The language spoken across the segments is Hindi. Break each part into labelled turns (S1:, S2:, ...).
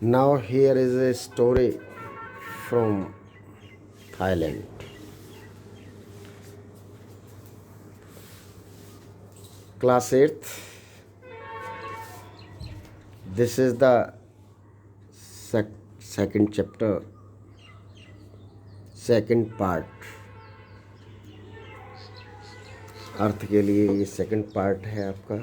S1: Now here is a story from Thailand. Class 8th. This is the second chapter, second part. अर्थ के लिए ये सेकंड पार्ट है आपका.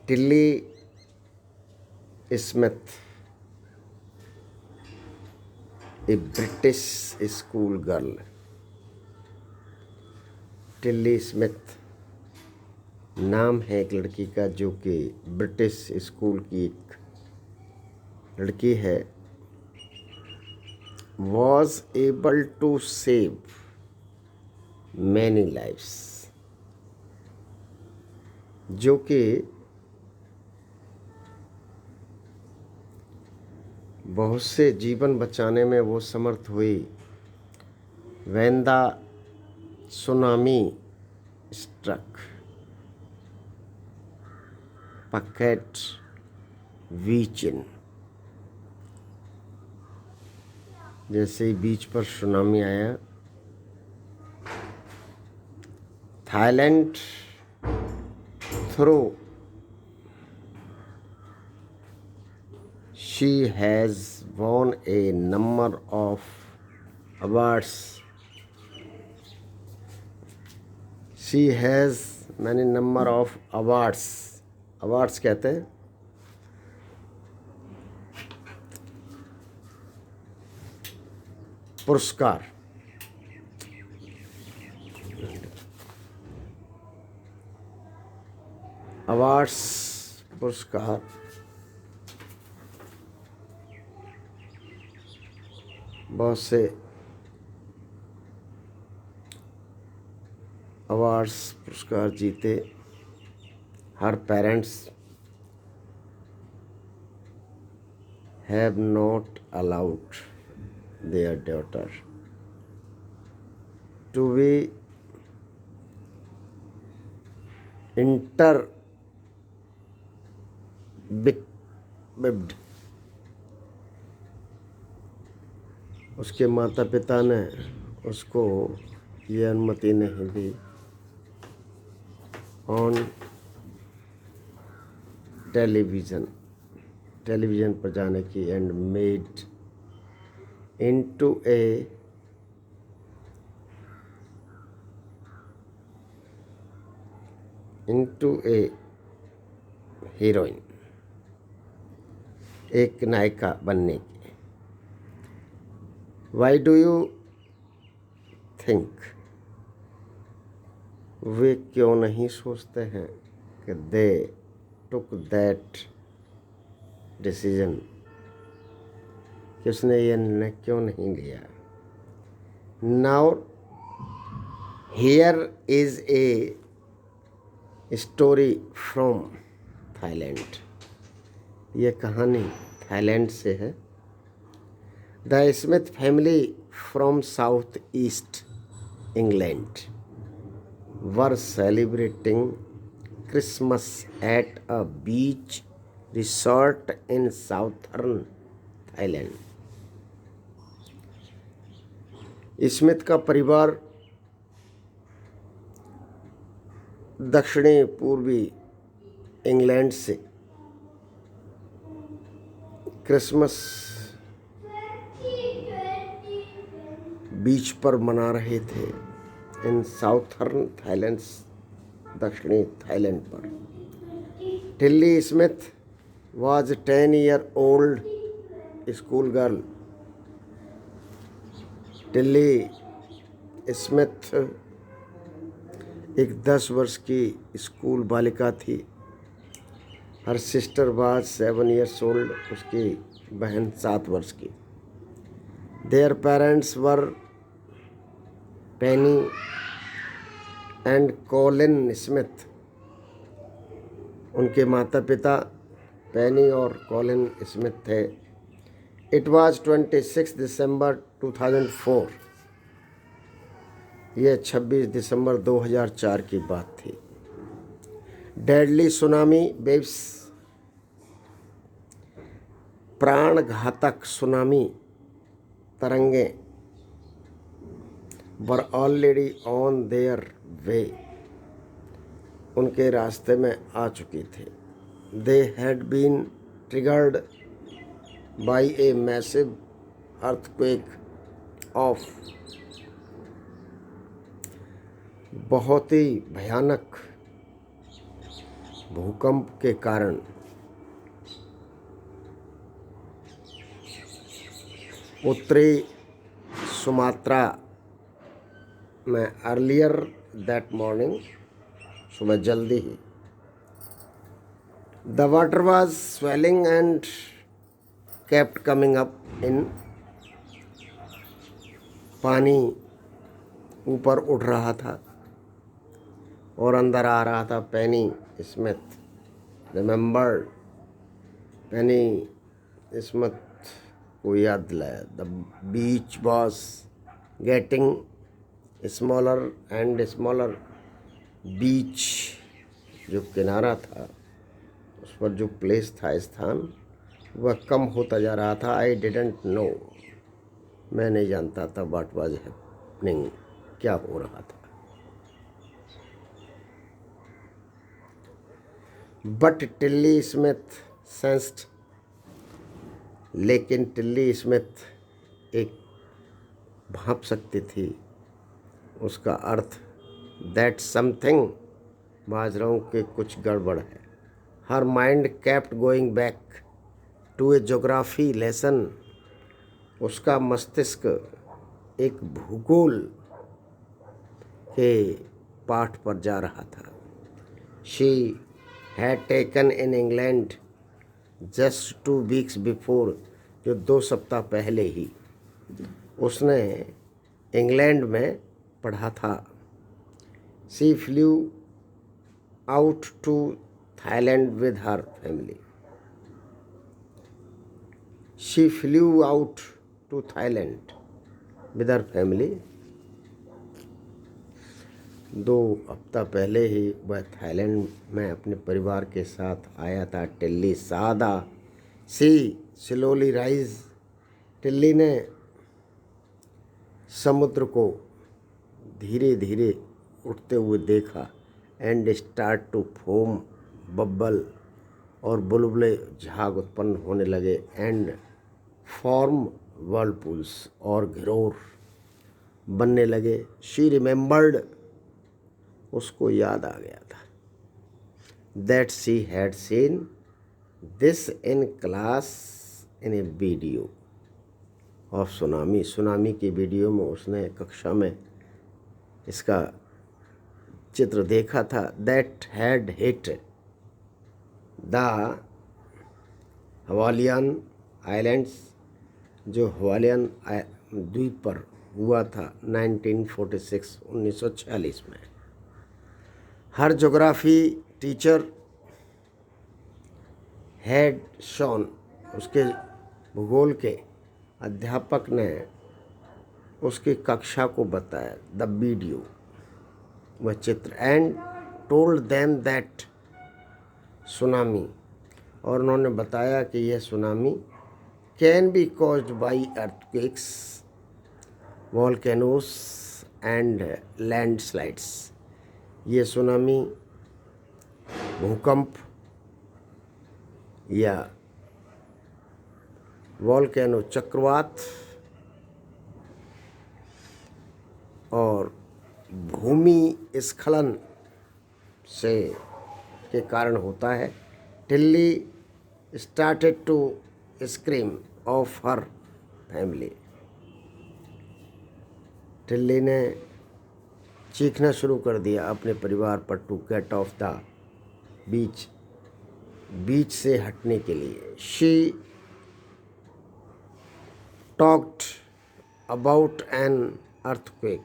S1: टिल्ली स्मिथ, ए British school girl. Tilly Smith नाम है एक लड़की का जो कि ब्रिटिश स्कूल की एक लड़की है. was able to save many lives, जो कि बहुत से जीवन बचाने में वो समर्थ हुई. when the tsunami struck Phuket region, जैसे ही बीच पर सुनामी आया, Thailand through she has won a number of awards. She has many number of awards. Awards कहते हैं पुरस्कार. अवार्ड्स पुरस्कार बहुत से अवार्ड्स पुरस्कार जीते. Her parents have not allowed their daughter to be interbibbed. उसके माता पिता ने उसको ये अनुमति नहीं दी ऑन टेलीविज़न पर जाने की. And made into a heroine, एक नायिका बनने की. Why do you think, वे क्यों नहीं सोचते हैं कि they took that decision, कि उसने ये निर्णय क्यों नहीं लिया. Now here is a story from Thailand. ये कहानी थाईलैंड से है. The Smith family from south east England were celebrating Christmas at a beach resort in southern Thailand. Smith का परिवार दक्षिणी पूर्वी इंग्लैंड से क्रिसमस बीच पर मना रहे थे इन साउथर्न थाईलैंड, दक्षिणी थाईलैंड पर. Tilly Smith was 10-year-old school girl. Tilly Smith एक 10 वर्ष की स्कूल बालिका थी. Her sister was 7 years old, उसकी बहन 7 वर्ष की. Their parents were Penny and Colin Smith. उनके माता पिता पेनी और कॉलिन स्मिथ थे. इट वाज 26 दिसंबर 2004. ये 26 दिसंबर 2004 की बात थी. डेडली सुनामी वेव्स, प्राणघातक सुनामी तरंगें were already on their way, उनके रास्ते में आ चुकी थी। They had been triggered by a massive earthquake of, बहुत ही भयानक भूकंप के कारण उत्तरी सुमात्रा में अर्लियर दैट मॉर्निंग, सुबह जल्दी ही, the water was swelling and kept coming up in, पानी ऊपर उठ रहा था और अंदर आ रहा था। Penny Smith remembered, Penny Smith को याद दिलाया। The beach was getting smaller and smaller, beach जो किनारा था, उस पर जो प्लेस था, स्थान, वह कम होता जा रहा था। आई डिडंट नो, मैं नहीं जानता था व्हाट वाज हैपनिंग, क्या हो रहा था। बट टिल्ली स्मिथ सेंस्ड, लेकिन टिल्ली स्मिथ एक भांप सकती थी उसका अर्थ, दैट समथिंग, बाजराओं के कुछ गड़बड़ है। Her mind kept going back to a geography lesson, उसका मस्तिष्क एक भूगोल के पाठ पर जा रहा था। She had taken in England just 2 weeks before, जो 2 सप्ताह पहले ही उसने इंग्लैंड में पढ़ा था। She flew out to Thailand with her family, she flew out to Thailand with her family, 2 हफ्ता पहले ही वह थाईलैंड में अपने परिवार के साथ आया था। टिल्ली सादा, सी स्लोली राइज, टिल्ली ने समुद्र को धीरे धीरे उठते हुए देखा। And start to foam, bubble और बुलबुले झाग उत्पन्न होने लगे। एंड फॉर्म वर्लपूल्स, और घिरोर बनने लगे। शी रिमेंबर्ड, उसको याद आ गया था, that she had seen this in class in a video of tsunami, tsunami की वीडियो में उसने कक्षा में इसका चित्र देखा था। That had hit the Hawaiian islands, जो हवालियन द्वीप पर हुआ था 1946, 1946 में। Her geography teacher had shown, उसके भूगोल के अध्यापक ने उसकी कक्षा को बताया, द वीडियो, वह चित्र। And told them that tsunami, और उन्होंने बताया कि यह tsunami can be caused by earthquakes, volcanoes and landslides, ये सुनामी भूकंप या वॉल्केनो चक्रवात और भूमि स्खलन से के कारण होता है। Tilly started to scream of her family, Tilly ने चीखना शुरू कर दिया अपने परिवार पर। To get off the beach, beach से हटने के लिए। She talked about an earthquake,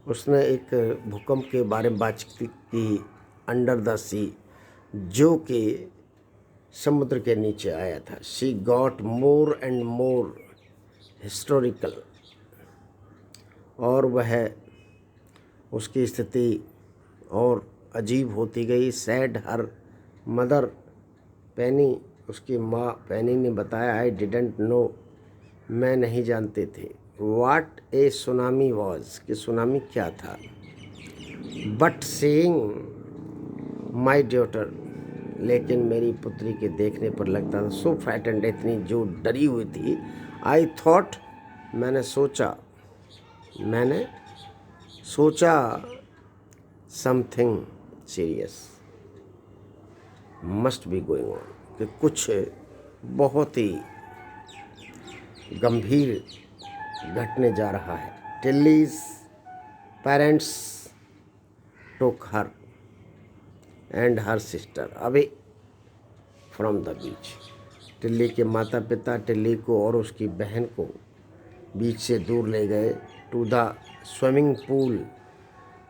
S1: उसने एक भूकंप के बारे में बातचीत की, अंडर द सी, जो कि समुद्र के नीचे आया था। She got more and more historical, और वह उसकी स्थिति और अजीब होती गई। सैड हर मदर पेनी, उसकी माँ पेनी ने बताया, आई डिडेंट नो, मैं नहीं जानते थे, व्हाट ए सुनामी वॉज, कि सुनामी क्या था। बट सीइंग माई डॉटर, लेकिन मेरी पुत्री के देखने पर लगता था, सो फ्राइटेंड, इतनी जो डरी हुई थी, आई थॉट, मैंने सोचा something serious must be going on, कि कुछ बहुत ही गंभीर घटने जा रहा है। Tilly's parents took her and her sister away from the beach, Tilly के माता पिता टिल्ली को और उसकी बहन को बीच से दूर ले गए। To the swimming pool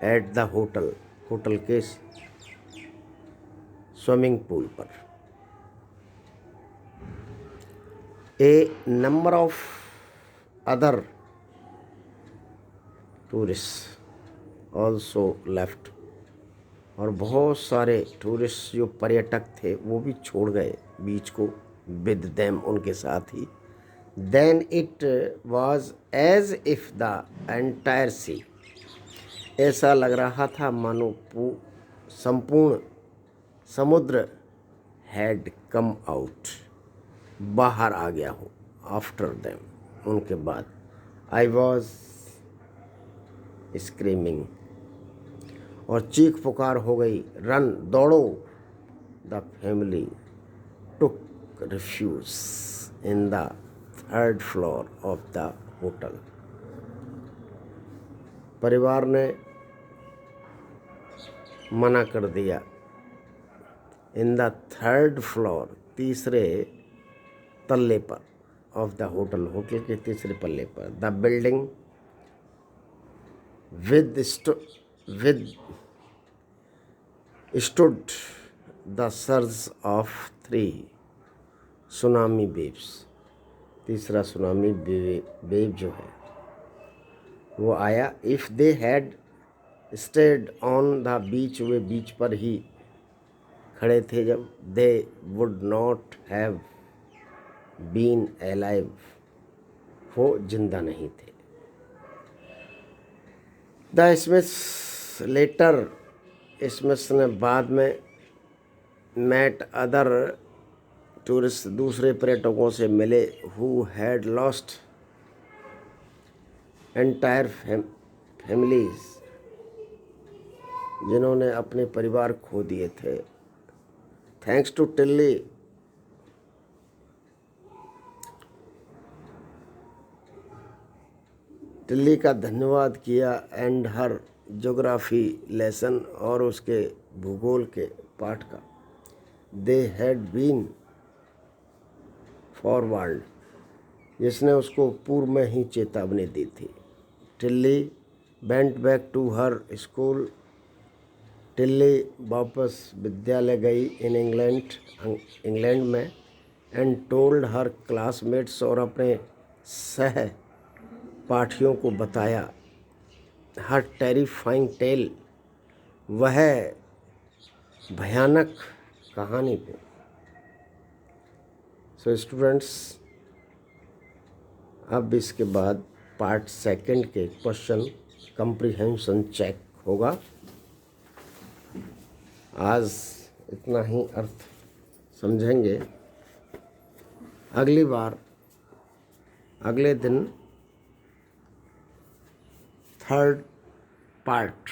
S1: at the hotel, hotel के स्विमिंग पूल पर। A number of other tourist also left, और बहुत सारे टूरिस्ट जो पर्यटक थे वो भी छोड़ गए बीच को, विद देम, उनके साथ ही। Then it was as if the entire sea, ऐसा लग रहा था मानो संपूर्ण समुद्र हैड कम आउट, बाहर आ गया हो, आफ्टर देम, उनके बाद। आई वॉज स्क्रीमिंग, और चीख पुकार हो गई, रन, दौड़ो। The family took refuge in the third floor of the hotel, परिवार ने मना कर दिया। इन द थर्ड फ्लोर, तीसरे तल्ले पर, ऑफ द होटल, होटल के तीसरे पल्ले पर। The building withstood the surge of 3 tsunami waves, तीसरा सुनामी वेव जो है वो आया। If they had stayed on the beach, वे बीच पर ही खड़े थे जब, they would not have been alive, वो जिंदा नहीं थे। द स्मिथ्स लेटर, स्मिथ्स ने बाद में मेट अदर टूरिस्ट, दूसरे पर्यटकों से मिले, who had lost entire families, जिन्होंने अपने परिवार खो दिए थे। थैंक्स टू टिल्ली, टिल्ली का धन्यवाद किया, एंड हर ज्योग्राफी लेसन, और उसके भूगोल के पाठ का। दे हैड बीन फॉरवर्ड, जिसने उसको पूर्व में ही चेतावनी दी थी। Tilly went back to her school, Tilly वापस विद्यालय गई, इन इंग्लैंड में। एंड टोल्ड हर क्लासमेट्स, और अपने सह पाठियों को बताया, हर टेरिफाइंग टेल, वह भयानक कहानी को। सो स्टूडेंट्स, अब इसके बाद पार्ट सेकंड के क्वेश्चन कंप्रीहेंशन चेक होगा। आज इतना ही अर्थ समझेंगे, अगली बार अगले दिन थर्ड पार्ट